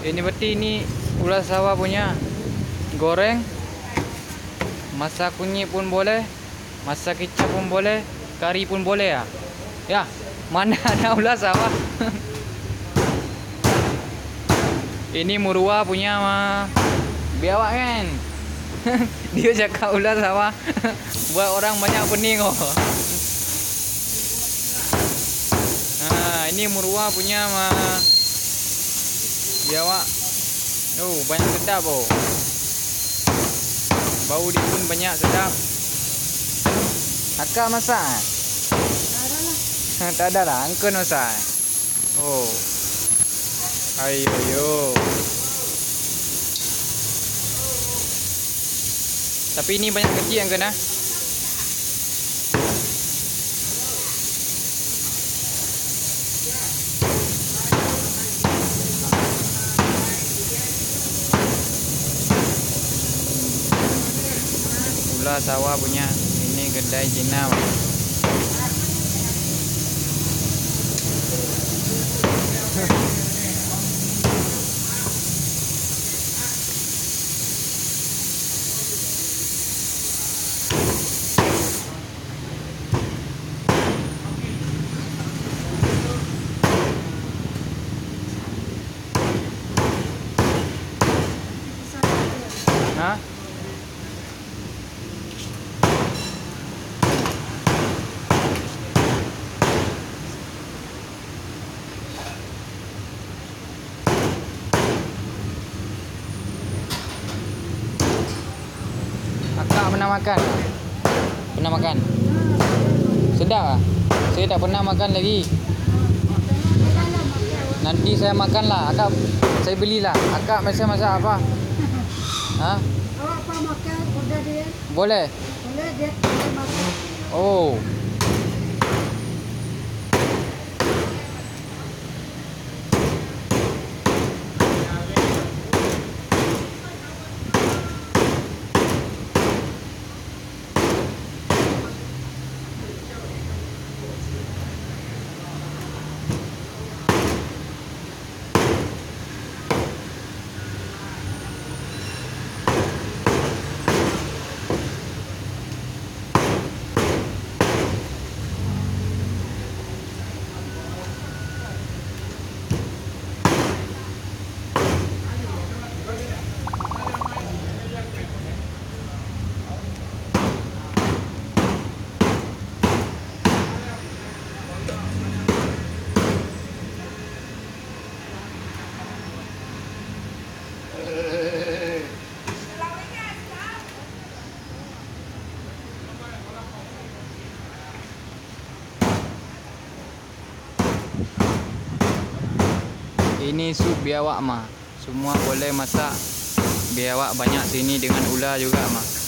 Ini berarti ini ulas sawah punya. Goreng, masak kunyit pun boleh, masak kicap pun boleh, kari pun boleh ya. Ya, mana ada ulas sawah. Ini Murwa punya mah biawak kan. Dia cakap ulas sawah. Buat orang banyak pening oh. Ini Murwa punya mah biawak. Oh, banyak sedap oh. Bau dia pun banyak sedap. Akak masak? Tak ada lah, Angkun masak. Oh. Ayo. Tapi ini banyak kecil yang kena. Ulas sawah punya. Ini kedai Cina. Hah? Akak pernah makan? Pernah makan? Sedap ah? Saya tak pernah makan lagi. Nanti saya makan lah. Akak, saya belilah. Akak biasa masak apa? Ha? Awak apa makan order dia? Boleh? Boleh dia makan. Oh. Ini sup biawak mah. Semua boleh masak. Biawak banyak sini dengan ular juga mah.